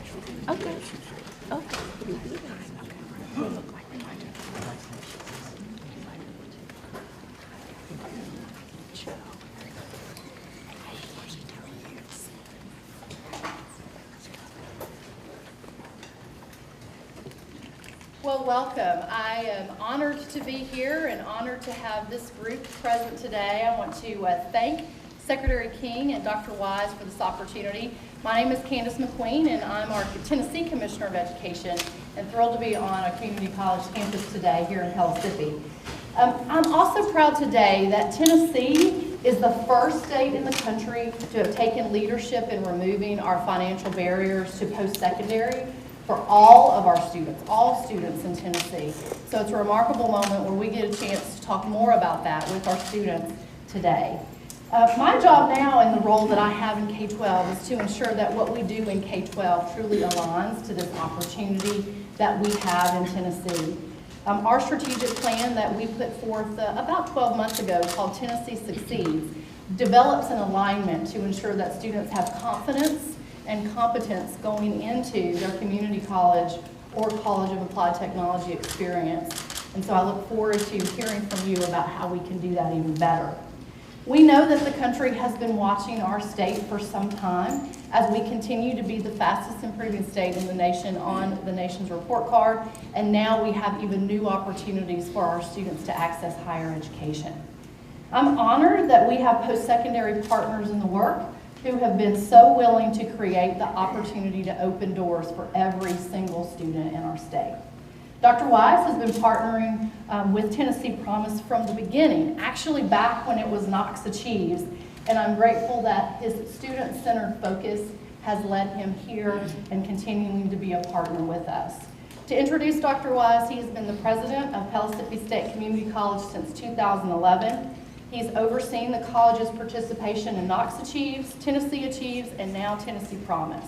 Okay. Okay. Well, welcome. I am honored to be here and honored to have this group present today. I want to thank Secretary King and Dr. Wise for this opportunity. My name is Candace McQueen, and I'm our Tennessee Commissioner of Education, and thrilled to be on a community college campus today here in Pellissippi. I'm also proud today that Tennessee is the first state in the country to have taken leadership in removing our financial barriers to post-secondary for all of our students, all students in Tennessee. So it's a remarkable moment where we get a chance to talk more about that with our students today. My job now and the role that I have in K-12 is to ensure that what we do in K-12 truly aligns to this opportunity that we have in Tennessee. Our strategic plan that we put forth about 12 months ago, called Tennessee Succeeds, develops an alignment to ensure that students have confidence and competence going into their community college or College of Applied Technology experience. And so I look forward to hearing from you about how we can do that even better. We know that the country has been watching our state for some time as we continue to be the fastest improving state in the nation on the nation's report card, and now we have even new opportunities for our students to access higher education. I'm honored that we have post-secondary partners in the work who have been so willing to create the opportunity to open doors for every single student in our state. Dr. Wise has been partnering with Tennessee Promise from the beginning, actually back when it was Knox Achieves, and I'm grateful that his student-centered focus has led him here and continuing to be a partner with us. To introduce Dr. Wise, he has been the president of Pellissippi State Community College since 2011. He's overseen the college's participation in Knox Achieves, Tennessee Achieves, and now Tennessee Promise.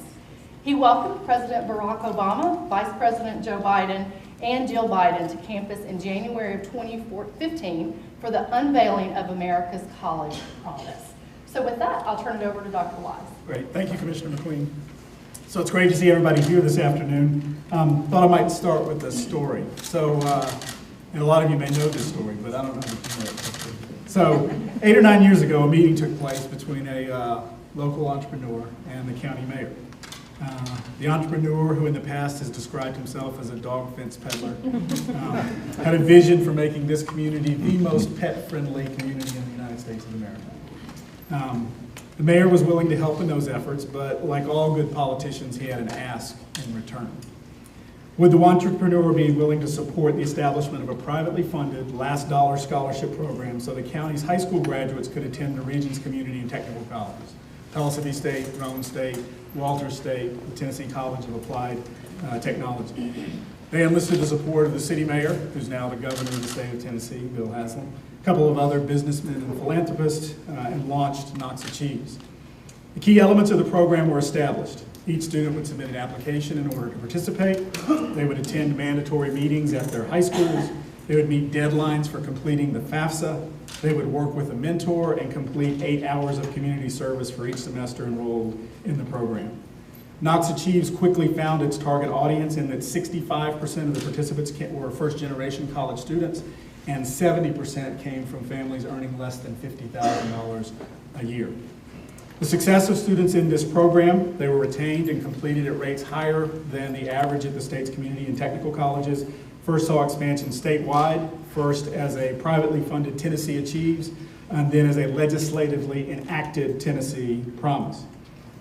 He welcomed President Barack Obama, Vice President Joe Biden, and Jill Biden to campus in January of 2015 for the unveiling of America's College Promise. So with that, I'll turn it over to Dr. Wise. Great, thank you, Commissioner McQueen. So it's great to see everybody here this afternoon. Thought I might start with a story. So, and a lot of you may know this story, but I don't know if you know it. So 8 or 9 years ago, a meeting took place between a local entrepreneur and the county mayor. The entrepreneur, who in the past has described himself as a dog fence peddler, had a vision for making this community the most pet-friendly community in the United States of America. The mayor was willing to help in those efforts, but like all good politicians, he had an ask in return. Would the entrepreneur be willing to support the establishment of a privately funded last dollar scholarship program so the county's high school graduates could attend the region's community and technical colleges? Pellissippi State, Rome State, Walters State, the Tennessee College of Applied Technology. They enlisted the support of the city mayor, who's now the governor of the state of Tennessee, Bill Haslam, a couple of other businessmen and philanthropists, and launched Knox Achieves. The key elements of the program were established. Each student would submit an application in order to participate. They would attend mandatory meetings at their high schools. They would meet deadlines for completing the FAFSA. They would work with a mentor and complete 8 hours of community service for each semester enrolled in the program. Knox Achieves quickly found its target audience in that 65% of the participants were first-generation college students, and 70% came from families earning less than $50,000 a year. The success of students in this program, they were retained and completed at rates higher than the average at the state's community and technical colleges. First saw expansion statewide, first as a privately funded Tennessee Achieves, and then as a legislatively enacted Tennessee Promise.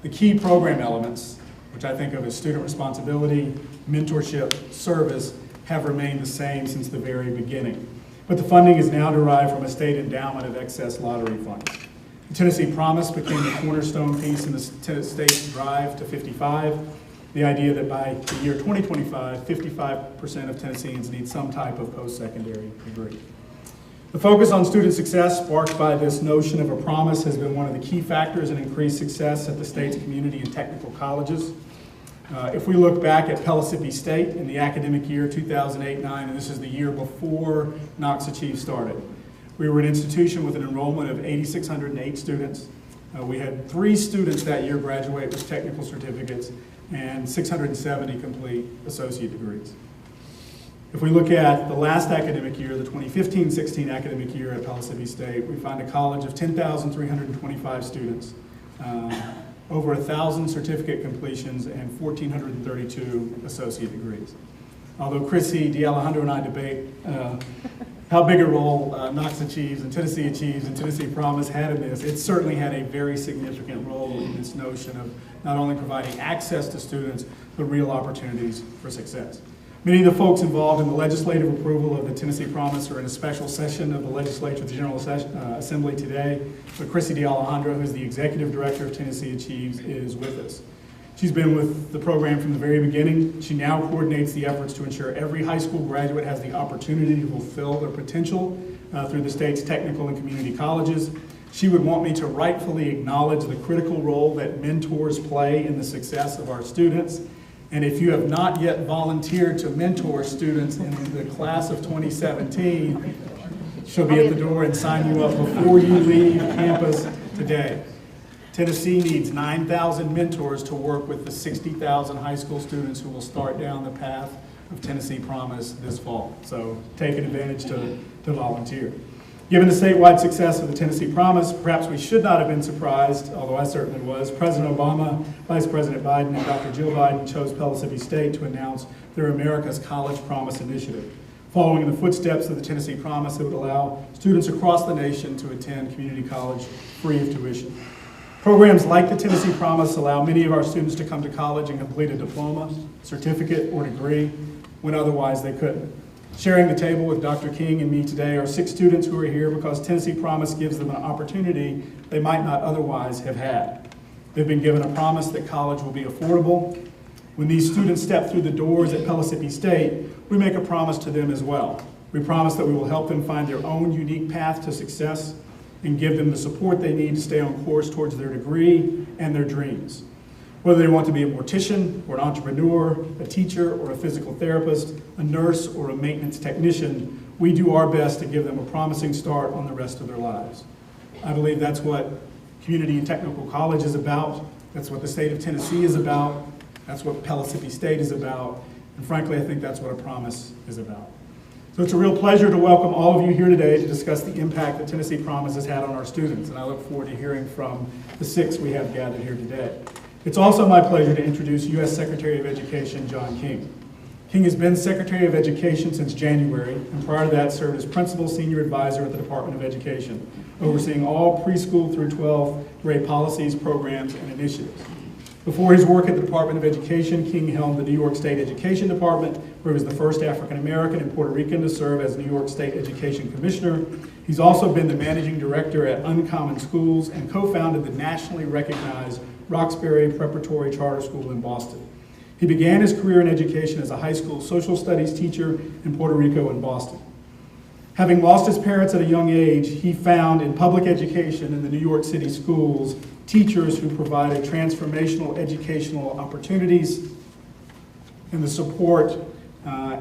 The key program elements, which I think of as student responsibility, mentorship, service, have remained the same since the very beginning. But the funding is now derived from a state endowment of excess lottery funds. The Tennessee Promise became the cornerstone piece in the state's drive to 55. The idea that by the year 2025, 55% of Tennesseans need some type of post-secondary degree. The focus on student success sparked by this notion of a promise has been one of the key factors in increased success at the state's community and technical colleges. If we look back at Pellissippi State in the academic year 2008-9, and this is the year before Knox Achieve started, we were an institution with an enrollment of 8,608 students. We had 3 students that year graduate with technical certificates, and 670 complete associate degrees. If we look at the last academic year, the 2015-16 academic year at Pellissippi State, we find a college of 10,325 students, over 1,000 certificate completions, and 1,432 associate degrees. Although Chrissy, D'Alejandro, and I debate how big a role Knox Achieves and Tennessee Promise had in this, it certainly had a very significant role in this notion of not only providing access to students, but real opportunities for success. Many of the folks involved in the legislative approval of the Tennessee Promise are in a special session of the Legislature's General Assembly today, but Chrissy D'Alejandro, who's the Executive Director of Tennessee Achieves, is with us. She's been with the program from the very beginning. She now coordinates the efforts to ensure every high school graduate has the opportunity to fulfill their potential through the state's technical and community colleges. She would want me to rightfully acknowledge the critical role that mentors play in the success of our students. And if you have not yet volunteered to mentor students in the class of 2017, she'll be at the door and sign you up before you leave campus today. Tennessee needs 9,000 mentors to work with the 60,000 high school students who will start down the path of Tennessee Promise this fall. So take advantage to volunteer. Given the statewide success of the Tennessee Promise, perhaps we should not have been surprised, although I certainly was. President Obama, Vice President Biden, and Dr. Jill Biden chose Pellissippi State to announce their America's College Promise initiative. Following in the footsteps of the Tennessee Promise, it would allow students across the nation to attend community college free of tuition. Programs like the Tennessee Promise allow many of our students to come to college and complete a diploma, certificate, or degree when otherwise they couldn't. Sharing the table with Dr. King and me today are 6 students who are here because Tennessee Promise gives them an opportunity they might not otherwise have had. They've been given a promise that college will be affordable. When these students step through the doors at Pellissippi State, we make a promise to them as well. We promise that we will help them find their own unique path to success and give them the support they need to stay on course towards their degree and their dreams. Whether they want to be a mortician or an entrepreneur, a teacher or a physical therapist, a nurse or a maintenance technician, we do our best to give them a promising start on the rest of their lives. I believe that's what community and technical college is about. That's what the state of Tennessee is about. That's what Pellissippi State is about. And frankly, I think that's what a promise is about. So it's a real pleasure to welcome all of you here today to discuss the impact that Tennessee Promise has had on our students. And I look forward to hearing from the 6 we have gathered here today. It's also my pleasure to introduce U.S. Secretary of Education, John King. King has been Secretary of Education since January, and prior to that served as Principal Senior Advisor at the Department of Education, overseeing all preschool through 12th grade policies, programs, and initiatives. Before his work at the Department of Education, King helmed the New York State Education Department, where he was the first African American and Puerto Rican to serve as New York State Education Commissioner. He's also been the Managing Director at Uncommon Schools and co-founded the nationally recognized Roxbury Preparatory Charter School in Boston. He began his career in education as a high school social studies teacher in Puerto Rico and Boston. Having lost his parents at a young age, he found in public education in the New York City schools teachers who provided transformational educational opportunities and the support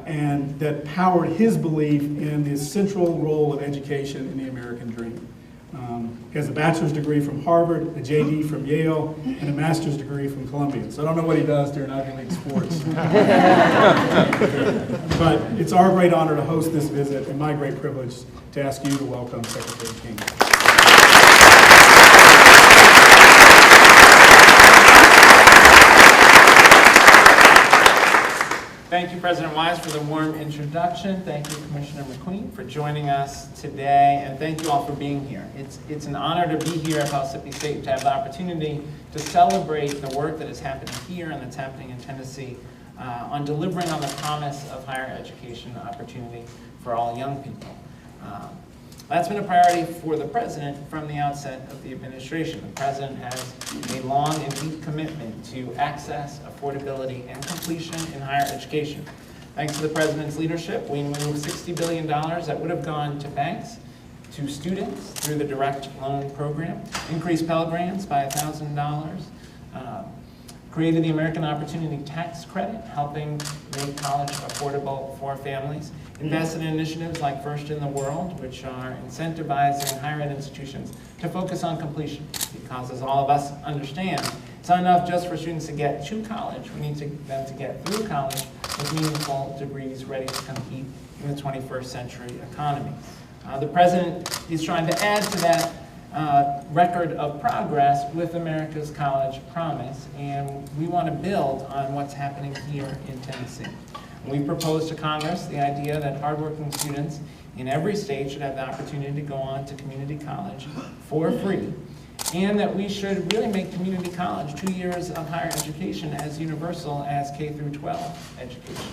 and that powered his belief in the central role of education in the American dream. He has a bachelor's degree from Harvard, a JD from Yale, and a master's degree from Columbia. So I don't know what he does during Ivy League sports. But it's our great honor to host this visit and my great privilege to ask you to welcome Secretary King. Thank you, President Wise, for the warm introduction. Thank you, Commissioner McQueen, for joining us today, and thank you all for being here. It's an honor to be here at Pellissippi State to have the opportunity to celebrate the work that is happening here and that's happening in Tennessee on delivering on the promise of higher education opportunity for all young people. That's been a priority for the President from the outset of the administration. The President has a long and deep commitment to access, affordability, and completion in higher education. Thanks to the President's leadership, we moved $60 billion that would have gone to banks to students through the direct loan program, increased Pell Grants by $1,000, created the American Opportunity Tax Credit, helping make college affordable for families, invested in initiatives like First in the World, which are incentivizing higher ed institutions to focus on completion, because as all of us understand, It's not enough just for students to get to college. We need them to get through college with meaningful degrees ready to compete in the 21st century economy. The President is trying to add to that record of progress with America's College Promise, and we want to build on what's happening here in Tennessee. We proposed to Congress the idea that hardworking students in every state should have the opportunity to go on to community college for free, and that we should really make community college 2 years of higher education as universal as K through 12 education.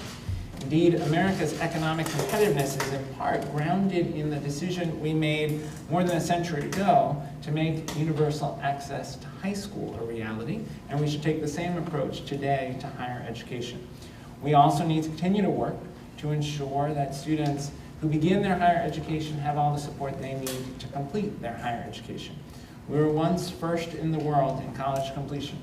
Indeed, America's economic competitiveness is in part grounded in the decision we made more than a century ago to make universal access to high school a reality, and we should take the same approach today to higher education. We also need to continue to work to ensure that students who begin their higher education have all the support they need to complete their higher education. We were once first in the world in college completion.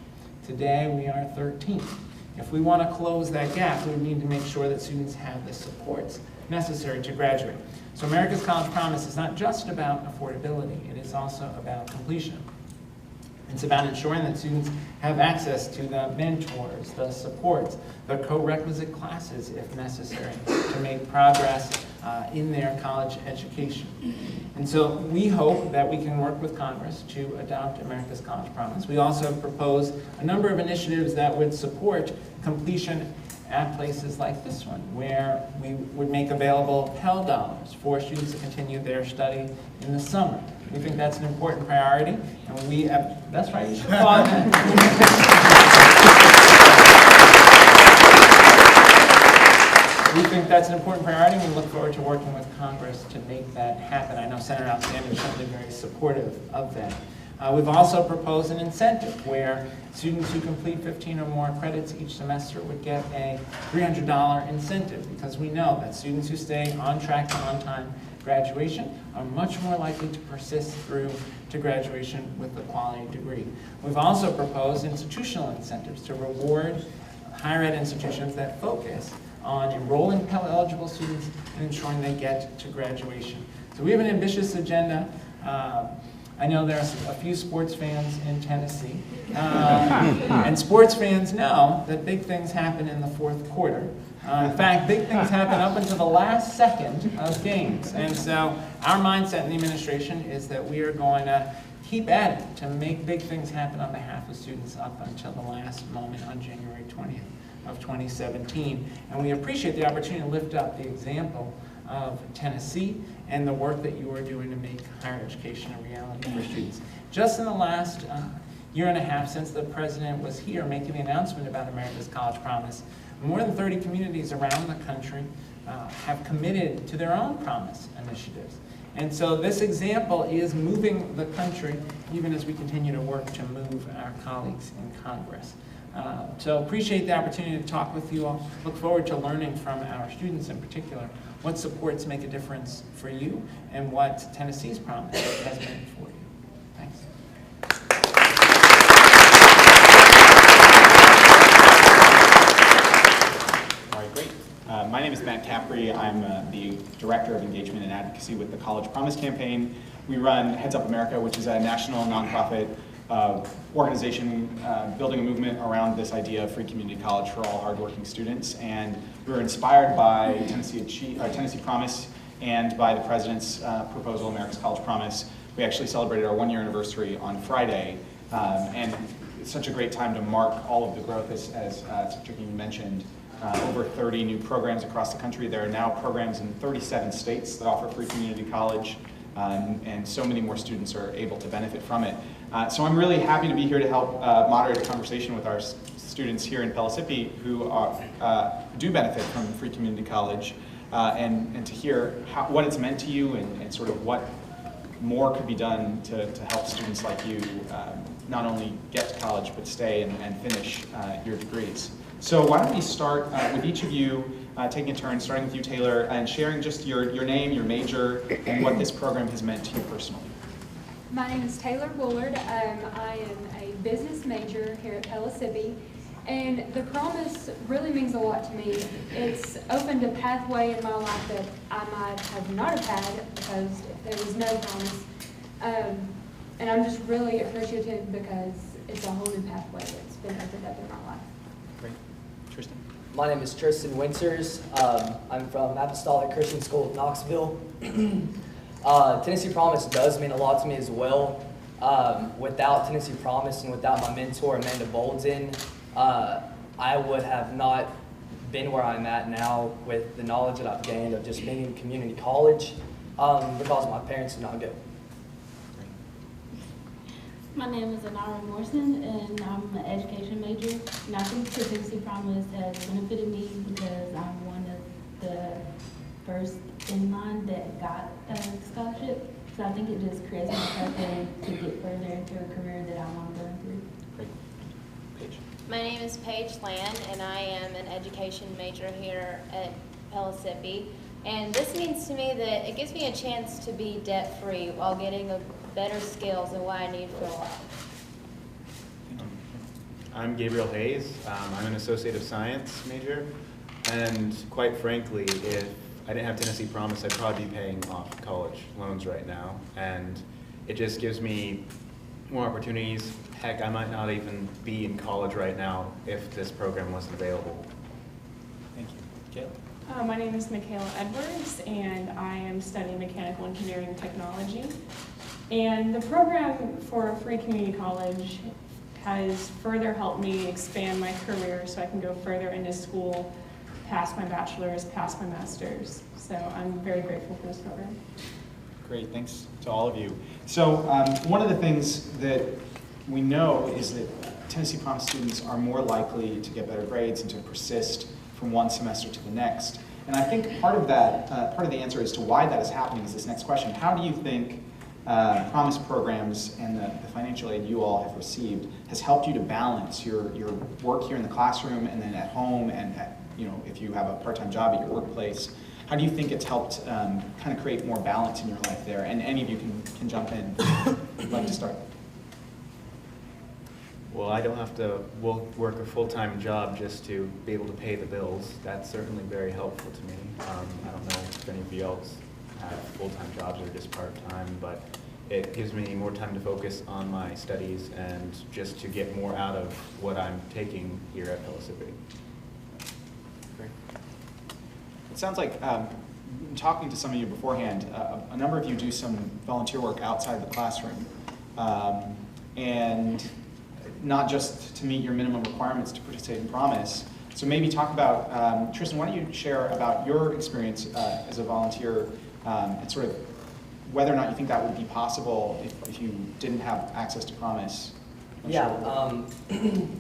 Today, we are 13th. If we want to close that gap, we need to make sure that students have the supports necessary to graduate. So America's College Promise is not just about affordability, it is also about completion. It's about ensuring that students have access to the mentors, the supports, the co-requisite classes, if necessary, to make progress in their college education. And so we hope that we can work with Congress to adopt America's College Promise. We also propose a number of initiatives that would support completion at places like this one, where we would make available Pell dollars for students to continue their study in the summer. We think that's an important priority, and we have, that's right, you should applaud We think that's an important priority, and we look forward to working with Congress to make that happen. I know Senator Alexander is certainly very supportive of that. We've also proposed an incentive where students who complete 15 or more credits each semester would get a $300 incentive, because we know that students who stay on track to on-time graduation are much more likely to persist through to graduation with a quality degree. We've also proposed institutional incentives to reward higher ed institutions that focus on enrolling Pell-eligible students and ensuring they get to graduation. So we have an ambitious agenda. I know there's a few sports fans in Tennessee, and sports fans know that big things happen in the fourth quarter. In fact, big things happen up until the last second of games. And so our mindset in the administration is that we are going to keep at it to make big things happen on behalf of students up until the last moment on January 20th of 2017. And we appreciate the opportunity to lift up the example of Tennessee and the work that you are doing to make higher education a reality for students. Just in the last year and a half since the President was here making the announcement about America's College Promise, more than 30 communities around the country have committed to their own promise initiatives. And so this example is moving the country even as we continue to work to move our colleagues in Congress. So appreciate the opportunity to talk with you all. Look forward to learning from our students in particular what supports make a difference for you and what Tennessee's promise has meant for you. Thanks. All right, great. My name is Matt Capri. I'm the Director of Engagement and Advocacy with the College Promise Campaign. We run Heads Up America, which is a national nonprofit organization building a movement around this idea of free community college for all hardworking students. And we were inspired by Tennessee Promise and by the President's proposal, America's College Promise. We actually celebrated our 1-year anniversary on Friday, and it's such a great time to mark all of the growth, as Secretary King mentioned. Over 30 new programs across the country. There are now programs in 37 states that offer free community college, and so many more students are able to benefit from it. So I'm really happy to be here to help moderate a conversation with our students here in Pellissippi who do benefit from free community college, and to hear what it's meant to you and sort of what more could be done to help students like you not only get to college but stay and finish your degrees. So why don't we start with each of you taking a turn, starting with you, Taylor, and sharing just your name, your major, and what this program has meant to you personally. My name is Taylor Woolard. I am a business major here at Pellissippi, and the promise really means a lot to me. It's opened a pathway in my life that I might have not have had because there was no promise. And I'm just really appreciative because it's a whole new pathway that's been opened up in my life. Great. Tristan? My name is Tristan Winters. I'm from Apostolic Christian School of Knoxville. Tennessee Promise does mean a lot to me as well. Without Tennessee Promise and without my mentor, Amanda Bolden, I would have not been where I'm at now with the knowledge that I've gained of just being in community college because my parents did not go. My name is Anara Morrison, and I'm an education major. And I think the Tennessee Promise has benefited me because I'm one of the first in line that got a scholarship. So I think it just creates my pathway to get further into a career that I'm going through. Great. Paige? My name is Paige Land, and I am an education major here at Pellissippi. And this means to me that it gives me a chance to be debt-free while getting better skills and what I need for life. I'm Gabriel Hayes. I'm an Associate of Science major, and quite frankly, if I didn't have Tennessee Promise, I'd probably be paying off college loans right now, and it just gives me more opportunities. Heck, I might not even be in college right now if this program wasn't available. Thank you. Kayla? My name is Michaela Edwards, and I am studying mechanical engineering technology. And the program for free community college has further helped me expand my career so I can go further into school, past my bachelor's, past my master's. So I'm very grateful for this program. Great, thanks to all of you. So one of the things that we know is that Tennessee Promise students are more likely to get better grades and to persist from one semester to the next. And I think part of that, part of the answer as to why that is happening is this next question. How do you think Promise programs and the financial aid you all have received has helped you to balance your work here in the classroom and then at home and if you have a part-time job at your workplace? How do you think it's helped kind of create more balance in your life there? And any of you can jump in. I'd like to start. Well, I don't have to work a full-time job just to be able to pay the bills. That's certainly very helpful to me. I don't know if any of you else have full-time jobs or just part-time, but it gives me more time to focus on my studies and just to get more out of what I'm taking here at Pellissippi. Great. It sounds like, talking to some of you beforehand, a number of you do some volunteer work outside the classroom. And not just to meet your minimum requirements to participate in Promise. So maybe talk about, Tristan, why don't you share about your experience as a volunteer and sort of whether or not you think that would be possible if you didn't have access to Promise? Yeah,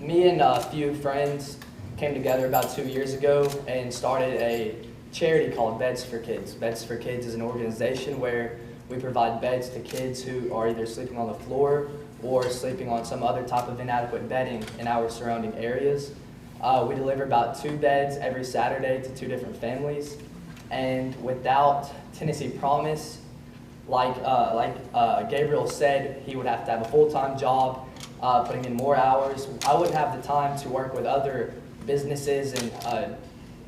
me and a few friends came together about 2 years ago and started a charity called Beds for Kids. Beds for Kids is an organization where we provide beds to kids who are either sleeping on the floor or sleeping on some other type of inadequate bedding in our surrounding areas. We deliver about 2 beds every Saturday to 2 different families. And without Tennessee Promise, like Gabriel said, he would have to have a full-time job, putting in more hours. I would have the time to work with other businesses and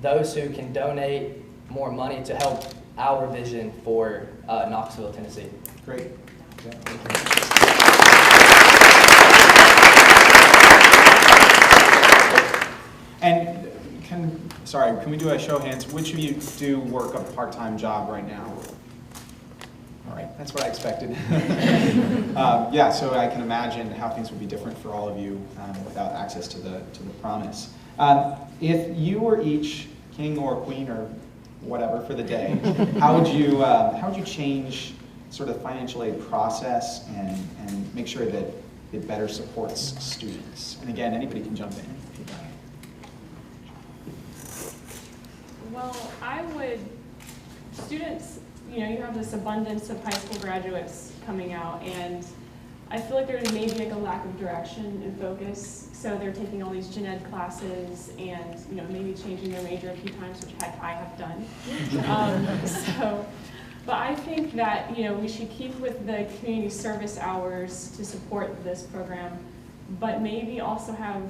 those who can donate more money to help our vision for Knoxville, Tennessee. Great. Yeah, thank you. And can we do a show of hands? Which of you do work a part-time job right now? All right, that's what I expected. Yeah, so I can imagine how things would be different for all of you without access to the Promise. If you were each king or queen or whatever for the day, how would you change sort of the financial aid process and make sure that it better supports students? And again, anybody can jump in. Well, students, you have this abundance of high school graduates coming out, and I feel like there's maybe like a lack of direction and focus. So they're taking all these gen ed classes and maybe changing their major a few times, which heck I have done. But I think that we should keep with the community service hours to support this program, but maybe also have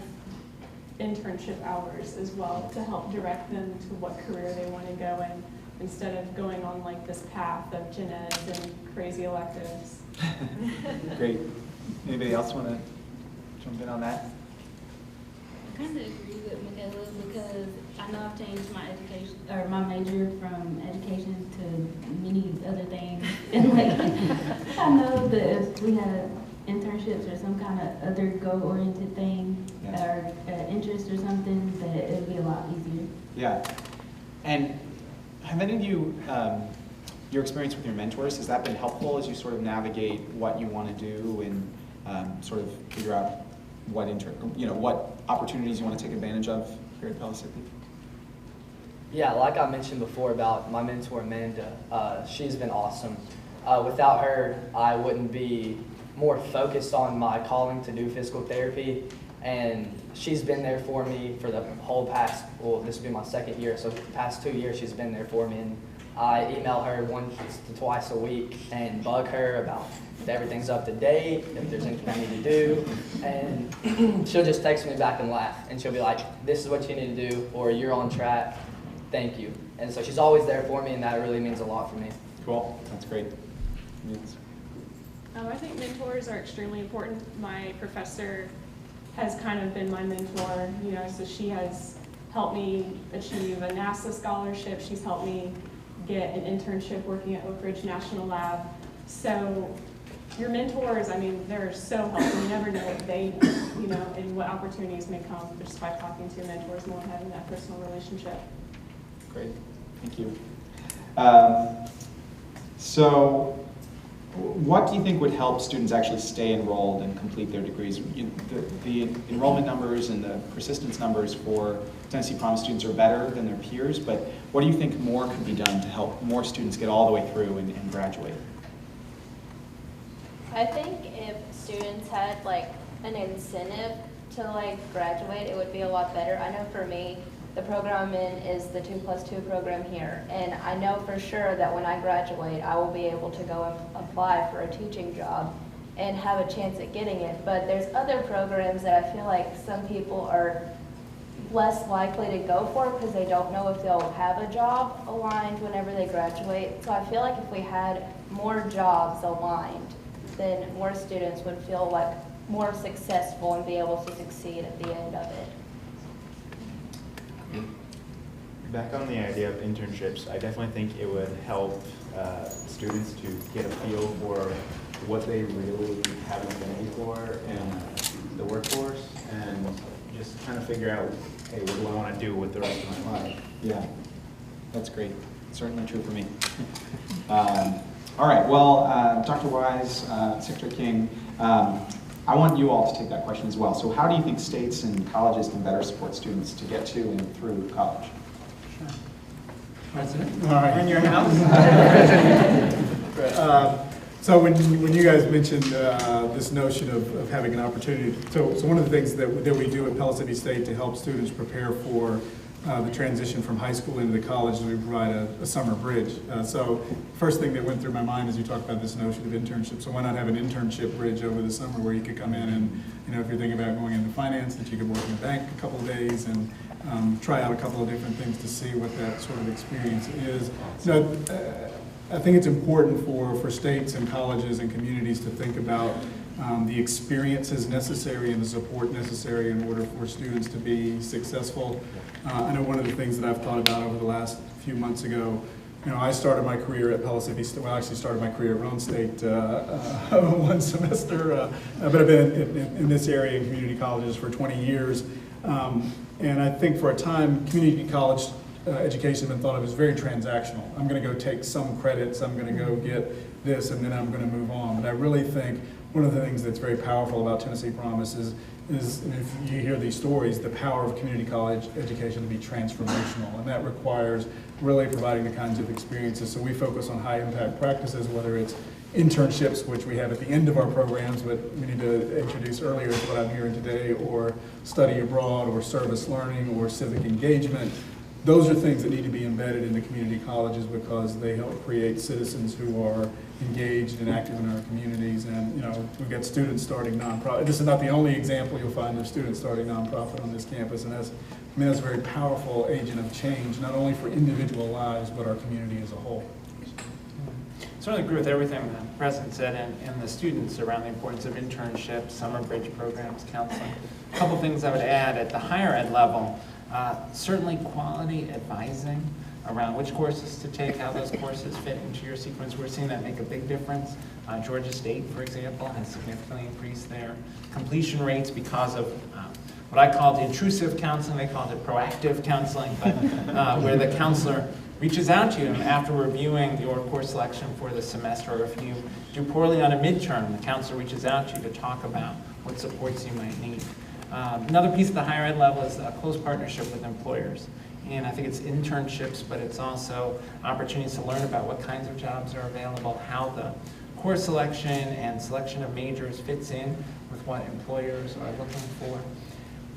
internship hours as well to help direct them to what career they want to go in, instead of going on like this path of gen eds and crazy electives. Great. Anybody else want to jump in on that? I kind of agree with Michaela because I know I've changed my education, or my major from education to many other things. And like, I know that if we had internships or some kind of other goal-oriented thing, Yeah. or interest or something, that it would be a lot easier. Yeah. And have any of you, your experience with your mentors, has that been helpful as you sort of navigate what you want to do and sort of figure out what what opportunities you want to take advantage of here at Pellissippi? Yeah, like I mentioned before about my mentor Amanda, she's been awesome. Without her, I wouldn't be more focused on my calling to do physical therapy, and she's been there for me for the whole past, well, this will be my second year, so the past 2 years she's been there for me, and I email her once to twice a week and bug her about if everything's up to date, if there's anything I need to do, and she'll just text me back and laugh, and she'll be like, this is what you need to do, or you're on track, thank you. And so she's always there for me, and that really means a lot for me. Cool, that's great. I think mentors are extremely important. My professor has kind of been my mentor, so she has helped me achieve a NASA scholarship. She's helped me get an internship working at Oak Ridge National Lab. So your mentors, they're so helpful. You never know what they know, and what opportunities may come just by talking to your mentors more and having that personal relationship. Great, thank you. So what do you think would help students actually stay enrolled and complete their degrees? The enrollment numbers and the persistence numbers for Tennessee Promise students are better than their peers, but what do you think more could be done to help more students get all the way through and graduate? I think if students had like an incentive to like graduate, it would be a lot better. I know for me, the program I'm in is the 2+2 program here, and I know for sure that when I graduate, I will be able to go and apply for a teaching job and have a chance at getting it. But there's other programs that I feel like some people are less likely to go for because they don't know if they'll have a job aligned whenever they graduate. So I feel like if we had more jobs aligned, then more students would feel like more successful and be able to succeed at the end of it. Back on the idea of internships, I definitely think it would help students to get a feel for what they really have an affinity for in the workforce, and just kind of figure out, hey, what do I want to do with the rest of my life? Yeah, that's great. Certainly true for me. All right, well, Dr. Wise, Secretary King, I want you all to take that question as well. So how do you think states and colleges can better support students to get to and through college? Sure. President, All right. in your house. So when you guys mentioned this notion of having an opportunity, so one of the things that we do at Pellissippi State to help students prepare for the transition from high school into the college is we provide a summer bridge. So first thing that went through my mind as you talked about this notion of internship, so why not have an internship bridge over the summer where you could come in and, if you're thinking about going into finance, that you could work in a bank a couple of days and try out a couple of different things to see what that sort of experience is. I think it's important for states and colleges and communities to think about the experiences necessary and the support necessary in order for students to be successful. I know one of the things that I've thought about over the last few months ago, I started my career at Pellissippi State, well, I actually started my career at Roane State one semester, but I've been in this area in community colleges for 20 years. And I think for a time, community college education has been thought of as very transactional. I'm going to go take some credits, I'm going to go get this, and then I'm going to move on. But I really think one of the things that's very powerful about Tennessee Promise is if you hear these stories, the power of community college education to be transformational, and that requires really providing the kinds of experiences. So we focus on high impact practices, whether it's internships, which we have at the end of our programs, but we need to introduce earlier is what I'm hearing today, or study abroad, or service learning, or civic engagement. Those are things that need to be embedded into community colleges because they help create citizens who are engaged and active in our communities. And we've got students starting nonprofit. This is not the only example you'll find of students starting nonprofit on this campus, and that's a very powerful agent of change, not only for individual lives, but our community as a whole. certainly agree with everything the President said and the students around the importance of internships, summer bridge programs, counseling. A couple things I would add at the higher ed level, certainly quality advising around which courses to take, how those courses fit into your sequence. We're seeing that make a big difference. Georgia State, for example, has significantly increased their completion rates because of what I called intrusive counseling. They called it proactive counseling, but where the counselor reaches out to you after reviewing your course selection for the semester, or if you do poorly on a midterm, the counselor reaches out to you to talk about what supports you might need. Another piece at the higher ed level is a close partnership with employers. And I think it's internships, but it's also opportunities to learn about what kinds of jobs are available, how the course selection and selection of majors fits in with what employers are looking for.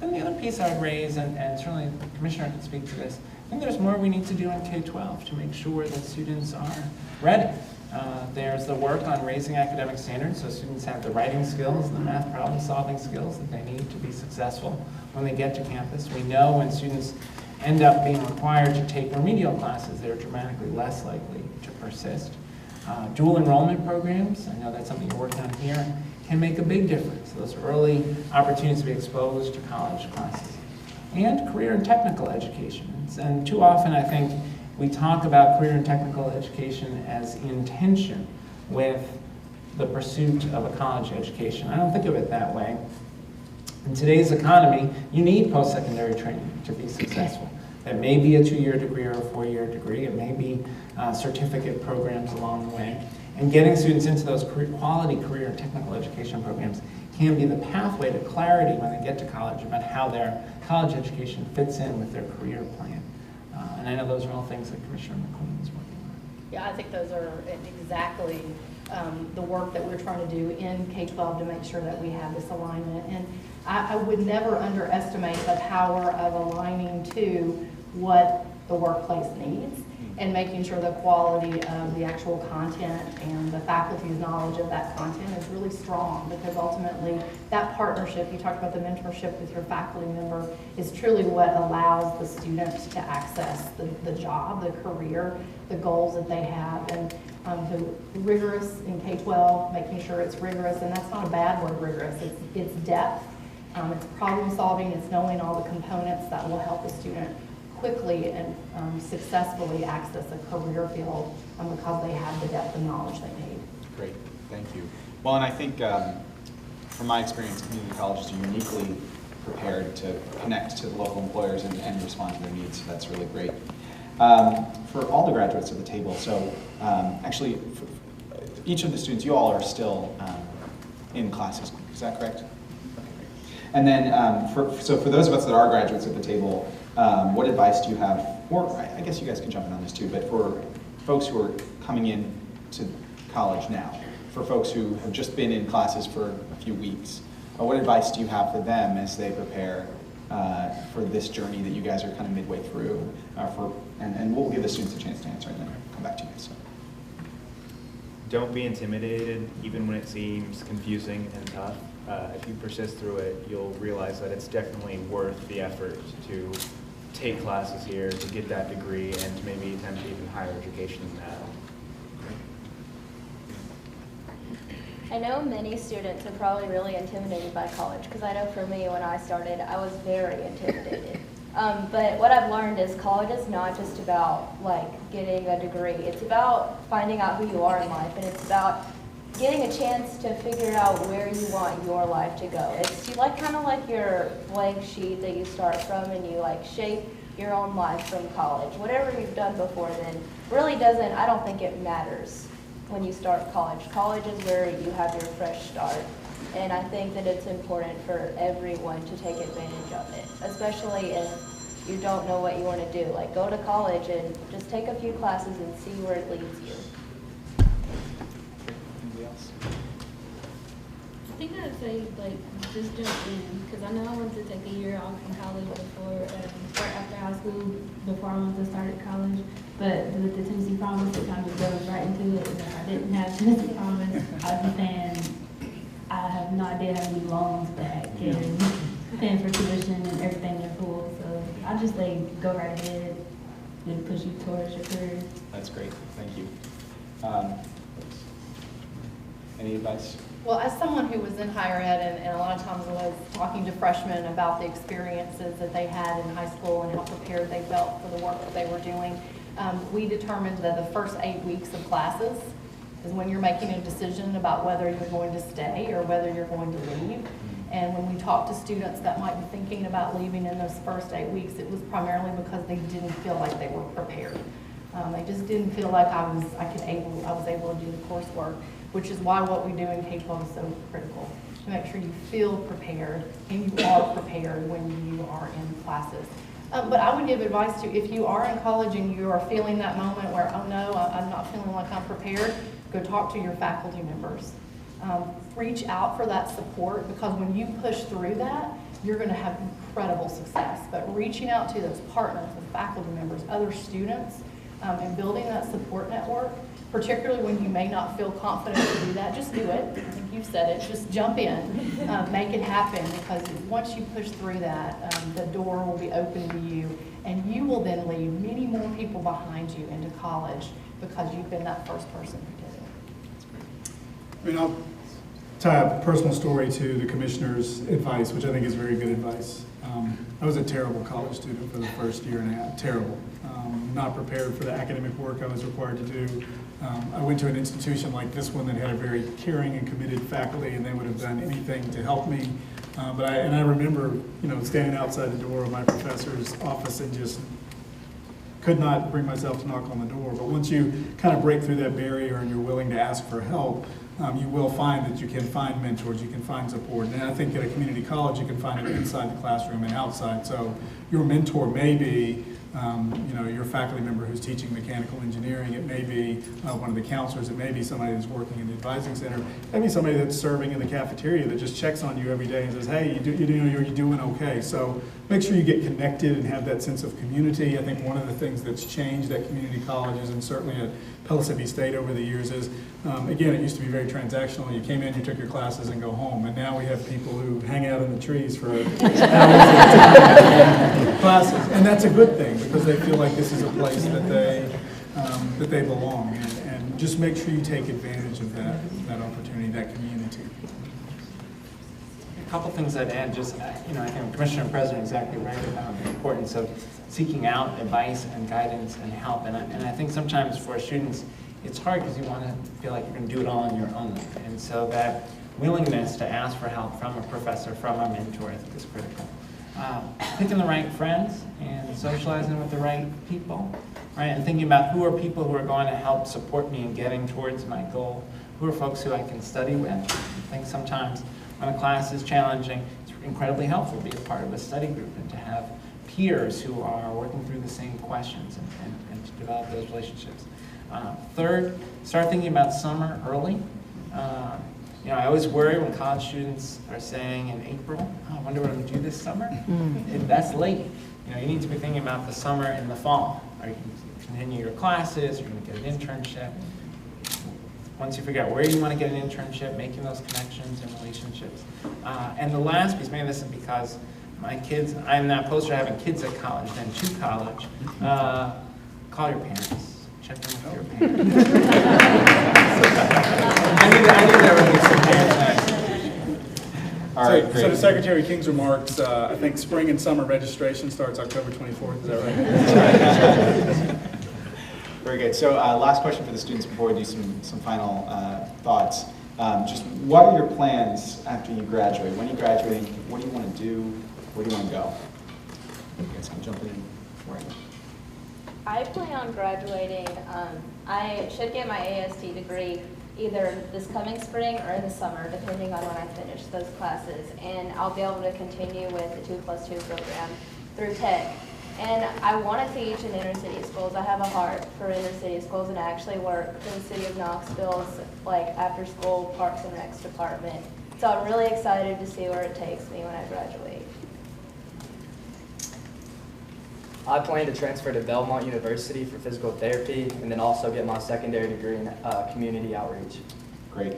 And the other piece I'd raise, and certainly the Commissioner can speak to this, I think there's more we need to do in K-12 to make sure that students are ready. There's the work on raising academic standards so students have the writing skills, the math problem solving skills that they need to be successful when they get to campus. We know when students end up being required to take remedial classes, they're dramatically less likely to persist. Dual enrollment programs, I know that's something you're working on here, can make a big difference. Those early opportunities to be exposed to college classes. And career and technical education. And too often I think we talk about career and technical education as in tension with the pursuit of a college education. I don't think of it that way. In today's economy, you need post-secondary training to be successful. It may be a 2-year degree or a 4-year degree. It may be certificate programs along the way. And getting students into those quality career and technical education programs can be the pathway to clarity when they get to college about how their college education fits in with their career plan. And I know those are all things that Commissioner McQueen is working on. Yeah, I think those are exactly the work that we're trying to do in K-12 to make sure that we have this alignment. And I would never underestimate the power of aligning to what the workplace needs and making sure the quality of the actual content and the faculty's knowledge of that content is really strong, because ultimately that partnership, you talked about the mentorship with your faculty member, is truly what allows the students to access the job, the career, the goals that they have. And the rigorous in K-12, making sure it's rigorous, and that's not a bad word, rigorous, it's depth, it's problem solving, it's knowing all the components that will help the student quickly and successfully access a career field because they have the depth of knowledge they need. Great, thank you. Well, and I think from my experience, community colleges are uniquely prepared to connect to the local employers and respond to their needs, so that's really great. For all the graduates at the table, so actually, for each of the students, you all are still in classes, is that correct? Okay, great. And then, so for those of us that are graduates at the table, what advice do you have, or I guess you guys can jump in on this too, but for folks who are coming in to college now, for folks who have just been in classes for a few weeks, what advice do you have for them as they prepare for this journey that you guys are kind of midway through? And we'll give the students a chance to answer and then come back to you guys. So. Don't be intimidated, even when it seems confusing and tough. If you persist through it, you'll realize that it's definitely worth the effort to take classes here, to get that degree, and to maybe attempt even higher education than that. I know many students are probably really intimidated by college, because I know for me, when I started, I was very intimidated. But what I've learned is college is not just about getting a degree. It's about finding out who you are in life, and it's about getting a chance to figure out where you want your life to go. It's kind of like your blank sheet that you start from, and you shape your own life from college. Whatever you've done before then really doesn't, I don't think it matters when you start college. College is where you have your fresh start. And I think that it's important for everyone to take advantage of it, especially if you don't know what you want to do. Go to college and just take a few classes and see where it leads you. Anybody else? I think I'd say, just jump in, because I know I wanted to take a year off from college before, or after high school, before I wanted to start at college. But with the Tennessee Promise, it kind of goes right into it. And if I didn't have Tennessee Promise, I'd be saying, I have no idea how many loans back and paying for tuition and everything in full. So I just say go right ahead and push you towards your career. That's great, thank you. Any advice? Well, as someone who was in higher ed and a lot of times was talking to freshmen about the experiences that they had in high school and how prepared they felt for the work that they were doing, we determined that the first 8 weeks of classes is when you're making a decision about whether you're going to stay or whether you're going to leave. And when we talk to students that might be thinking about leaving in those first 8 weeks, it was primarily because they didn't feel like they were prepared. They just didn't feel like I was able to do the coursework, which is why what we do in K-12 is so critical, to make sure you feel prepared and you are prepared when you are in classes. But I would give advice to, if you are in college and you are feeling that moment where, oh no, I'm not feeling like I'm prepared, go talk to your faculty members. Reach out for that support, because when you push through that, you're going to have incredible success. But reaching out to those partners, the faculty members, other students, and building that support network, particularly when you may not feel confident to do that, just do it. I think you've said it, just jump in, make it happen, because once you push through that, the door will be open to you, and you will then leave many more people behind you into college because you've been that first person who did it. I mean, I'll tie a personal story to the commissioner's advice, which I think is very good advice. I was a terrible college student for the first year and a half, terrible. Not prepared for the academic work I was required to do. I went to an institution like this one that had a very caring and committed faculty, and they would have done anything to help me. And I remember, standing outside the door of my professor's office and just could not bring myself to knock on the door. But once you kind of break through that barrier and you're willing to ask for help, you will find that you can find mentors, you can find support. And I think at a community college, you can find it inside the classroom and outside. So your mentor may be your faculty member who's teaching mechanical engineering. It may be one of the counselors. It may be somebody that's working in the advising center. It may be somebody that's serving in the cafeteria that just checks on you every day and says, hey, you're doing okay. So make sure you get connected and have that sense of community. I think one of the things that's changed at community colleges, and certainly at Pellissippi State over the years, is, again, it used to be very transactional. You came in, you took your classes, and go home. And now we have people who hang out in the trees for hours at classes. And that's a good thing, because they feel like this is a place that they belong. And just make sure you take advantage of that opportunity, that community. A couple things I'd add, just, I think Commissioner and President are exactly right about the importance of seeking out advice and guidance and help. And I think sometimes for students, it's hard because you want to feel like you're going to do it all on your own. And so that willingness to ask for help from a professor, from a mentor, I think is critical. Picking the right friends and socializing with the right people, right? And thinking about who are people who are going to help support me in getting towards my goal. Who are folks who I can study with? I think sometimes when a class is challenging, it's incredibly helpful to be a part of a study group and to have peers who are working through the same questions and to develop those relationships. Third, start thinking about summer early. I always worry when college students are saying in April, oh, I wonder what I'm going to do this summer. That's late. You need to be thinking about the summer and the fall. Are you going to continue your classes? Are you going to get an internship? Once you figure out where you want to get an internship, making those connections and relationships. And the last piece, maybe this is because my kids, I'm that poster having kids at college, then to college. Call your parents. Check in with your parents. I knew there would be some parents next. All right, so to Secretary King's remarks, I think spring and summer registration starts October 24th. Is that right? Very good. So last question for the students before we do some final thoughts. Just what are your plans after you graduate? When are you graduating? What do you want to do? Where do you want to go? You guys can jump in. I plan on graduating. I should get my AST degree either this coming spring or in the summer, depending on when I finish those classes. And I'll be able to continue with the 2+2 program through Tech. And I want to teach in inner city schools. I have a heart for inner city schools, and I actually work for the city of Knoxville's after school Parks and Recs department. So I'm really excited to see where it takes me when I graduate. I plan to transfer to Belmont University for physical therapy, and then also get my secondary degree in community outreach. Great.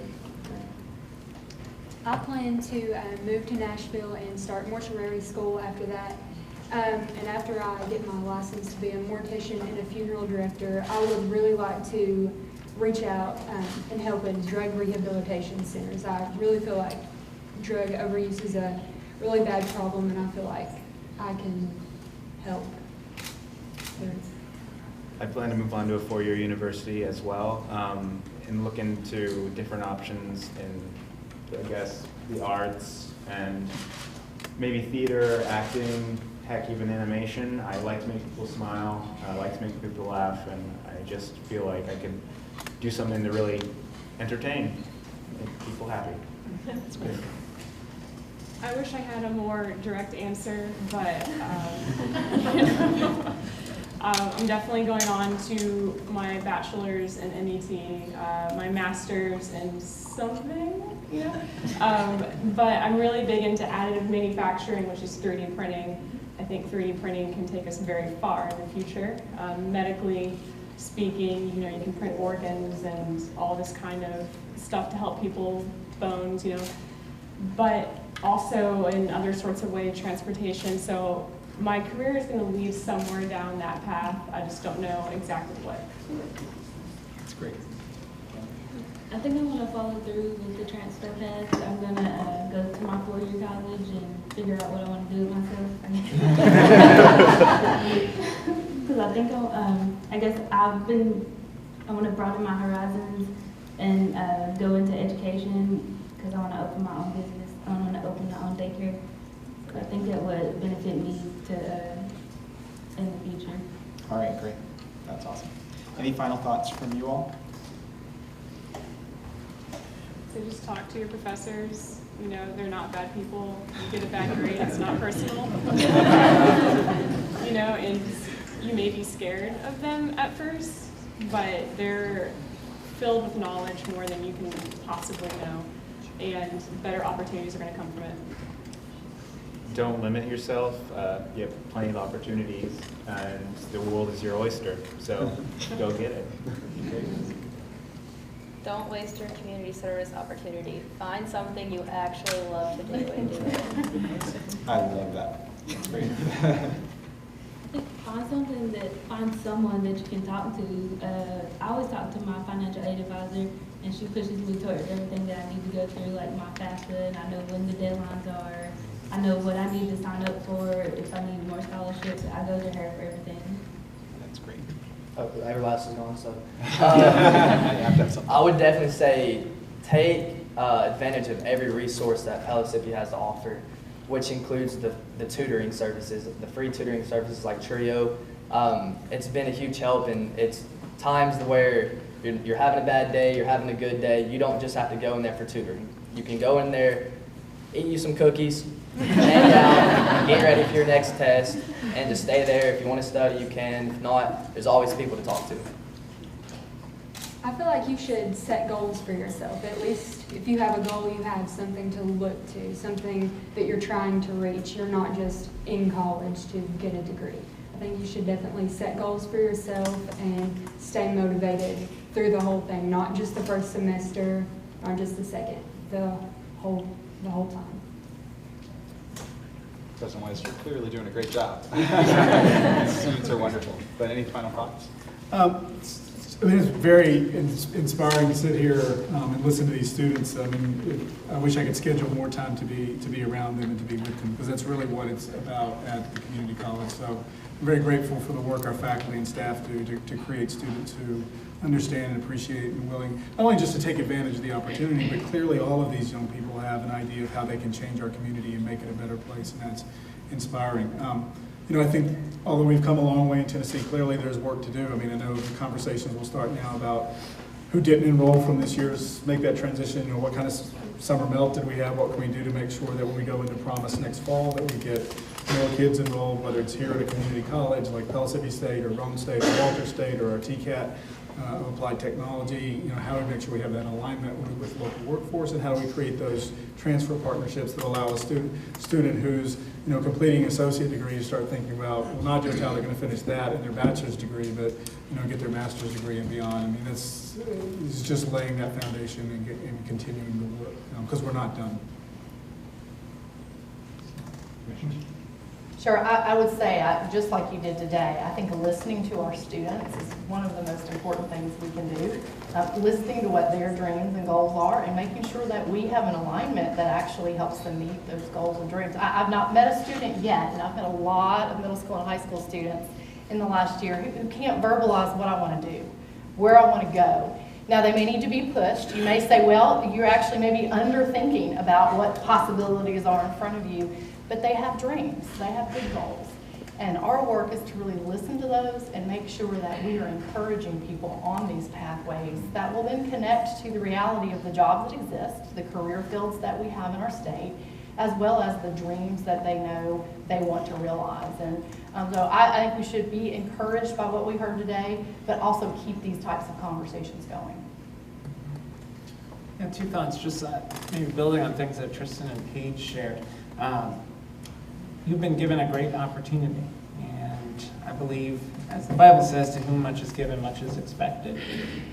I plan to move to Nashville and start mortuary school after that. And after I get my license to be a mortician and a funeral director, I would really like to reach out and help in drug rehabilitation centers. I really feel like drug overuse is a really bad problem, and I feel like I can help. I plan to move on to a four-year university as well, and look into different options in, I guess, the arts and maybe theater, acting, heck, even animation. I like to make people smile. I like to make people laugh, and I just feel like I could do something to really entertain, make people happy. That's great. I wish I had a more direct answer, but I'm definitely going on to my bachelor's in MET, my master's in something, you know? But I'm really big into additive manufacturing, which is 3D printing. I think 3D printing can take us very far in the future. Medically speaking, you know, you can print organs and all this kind of stuff to help people, bones, you know, but also in other sorts of ways, transportation. So my career is going to lead somewhere down that path. I just don't know exactly what. That's great. I think I want to follow through with the transfer path. I'm going to go to my 4-year college and figure out what I want to do with myself. Because I think I guess I want to broaden my horizons and go into education because I want to open my own business. I want to open my own daycare. I think that would benefit me in the future. All right, great. That's awesome. Any final thoughts from you all? So just talk to your professors. You know, they're not bad people. You get a bad grade, it's not personal. You know, and you may be scared of them at first, but they're filled with knowledge more than you can possibly know, and better opportunities are going to come from it. Don't limit yourself. You have plenty of opportunities, and the world is your oyster, so go get it. Don't waste your community service opportunity. Find something you actually love to do and do it. I love that. That's great. Find someone that you can talk to. I always talk to my financial aid advisor, and she pushes me towards everything that I need to go through, like my FAFSA, and I know when the deadlines are. I know what I need to sign up for. If I need more scholarships, I go to her for everything. That's great. Oh, everybody else is going, so. You have to have something. I would definitely say take advantage of every resource that Pellissippi has to offer, which includes the tutoring services, the free tutoring services like Trio. It's been a huge help, and it's times where you're having a bad day, you're having a good day. You don't just have to go in there for tutoring. You can go in there, eat you some cookies, hang out, get ready for your next test, and just stay there. If you want to study, you can. If not, there's always people to talk to. I feel like you should set goals for yourself. At least if you have a goal, you have something to look to, something that you're trying to reach. You're not just in college to get a degree. I think you should definitely set goals for yourself and stay motivated through the whole thing, not just the first semester, not just the second, the whole time. President Weiss, you're clearly doing a great job. Students are wonderful. But any final thoughts? I mean, it's very inspiring to sit here and listen to these students. I mean, I wish I could schedule more time to be around them and to be with them, because that's really what it's about at the community college. So I'm very grateful for the work our faculty and staff do to create students who understand and appreciate and willing, not only just to take advantage of the opportunity, but clearly all of these young people have an idea of how they can change our community and make it a better place, and that's inspiring. You know, I think although we've come a long way in Tennessee, clearly there's work to do. I mean, I know the conversations will start now about who didn't enroll from this year's, make that transition, you know, what kind of summer melt did we have, what can we do to make sure that when we go into Promise next fall that we get more kids enrolled, whether it's here at a community college like Pellissippi State or Rome State or Walter State or our TCAT of applied technology. You know, how do we make sure we have that alignment with local workforce, and how do we create those transfer partnerships that allow a student who's, you know, completing an associate degree to start thinking about, well, not just how they're going to finish that in their bachelor's degree, but, you know, get their master's degree and beyond. I mean, it's just laying that foundation and continuing the work, because we're not done. Sure, I would say, just like you did today, I think listening to our students is one of the most important things we can do. Listening to what their dreams and goals are and making sure that we have an alignment that actually helps them meet those goals and dreams. I've not met a student yet, and I've met a lot of middle school and high school students in the last year who can't verbalize what I want to do, where I want to go. Now, they may need to be pushed. You may say, well, you're actually maybe underthinking about what possibilities are in front of you. But they have dreams, they have big goals. And our work is to really listen to those and make sure that we are encouraging people on these pathways that will then connect to the reality of the jobs that exist, the career fields that we have in our state, as well as the dreams that they know they want to realize. And so I think we should be encouraged by what we heard today, but also keep these types of conversations going. Yeah, two thoughts, just maybe building on things that Tristan and Paige shared. You've been given a great opportunity, and I believe, as the Bible says, to whom much is given, much is expected.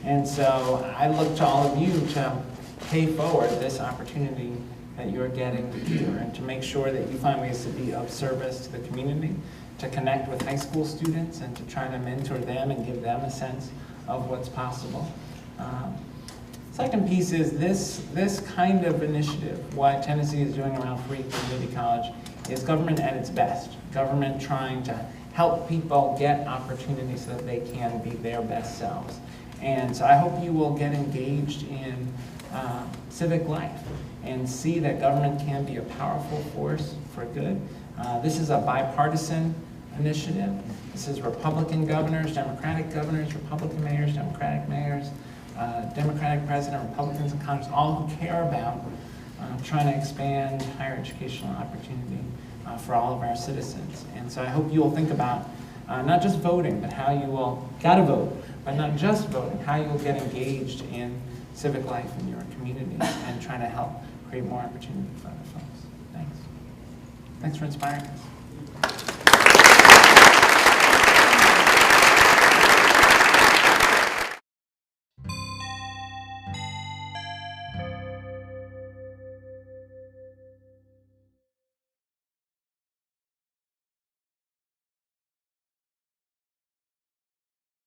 And so I look to all of you to pay forward this opportunity that you're getting here and to make sure that you find ways to be of service to the community, to connect with high school students and to try to mentor them and give them a sense of what's possible. Second piece is this kind of initiative, what Tennessee is doing around free community college, is government at its best. Government trying to help people get opportunities so that they can be their best selves. And so I hope you will get engaged in civic life and see that government can be a powerful force for good. This is a bipartisan initiative. This is Republican governors, Democratic governors, Republican mayors, Democratic mayors, Democratic president, Republicans in Congress, all who care about trying to expand higher educational opportunity for all of our citizens. And so I hope you will think about not just voting, but how you will, gotta vote, but not just voting, how you will get engaged in civic life in your community and trying to help create more opportunity for other folks. Thanks. Thanks for inspiring us.